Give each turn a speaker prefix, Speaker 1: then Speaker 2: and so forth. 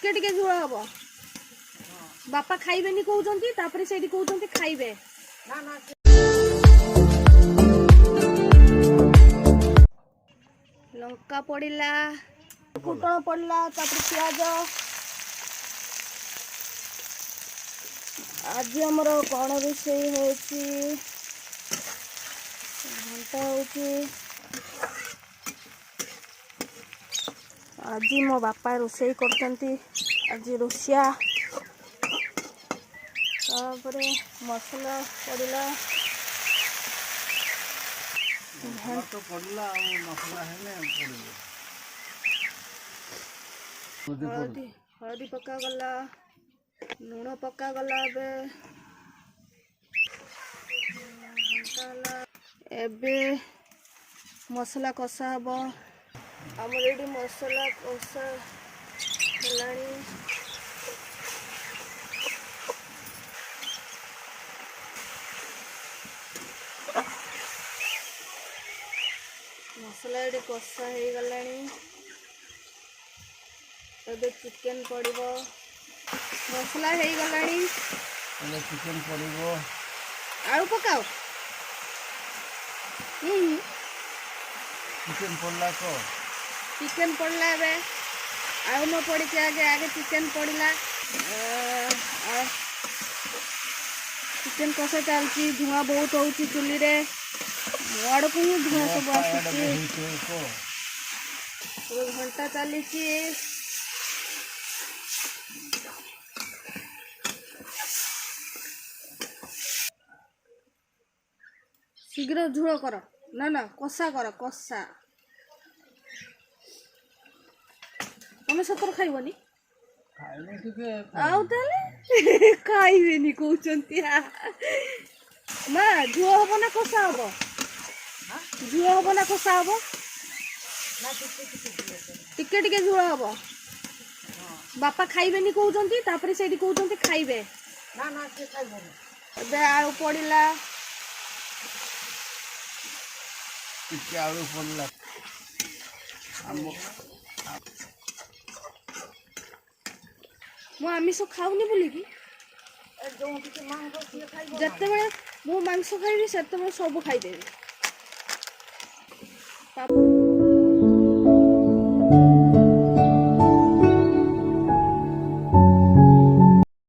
Speaker 1: टिके टिके झोल हम बापा खाइबेनी कहउचंती तापर सेठी कहउचंती खाइबे ना ना लंका पड़िला फुटण पड़ला तापर प्याज आज हमर कौन रोषेई होची घंटा होची आज मो बापा रोषेई करतंती आज रोसिया तापरे मसला पड़िला
Speaker 2: तो पड़ला और मसला है
Speaker 1: हळदी हळदी पका गला लूण पका गला एबे मसला कषा हम आमर ये मसला कषा गलानी मसला ये कषा हो गलानी एबे चिकन पड़िबो मसला हो गलानी
Speaker 2: चिकन पड़िबो
Speaker 1: आलू पकाओ
Speaker 2: चिकन पड़ला को
Speaker 1: चिकन पड़ला एबे आलू न पड़ी के आगे आगे चिकन पड़ला चिकन कषा चलती धुआं बहुत होची चुली रे मोड़ को ही धुआं सब आसुची घंटा चली शीघ्र झोल कर ना ना कषा कर कषा तुम सतर खाइबनी आउ ताले खाइबेनी कहउचंती मा झोल हबो ना कषा हबो झोल हबो ना कषा हबो टिके टिके झोल हबो बापा खाइबेनी कहउचंती तापर सेठी कहउचंती खाइबे ना ना से खाइबो एबे आलू पड़िला
Speaker 2: टिके आलू पड़ला
Speaker 1: मु आमिष खाऊनी बोलिकी जिते बड़े मु मांस खाइबी से सब खाईदेवी।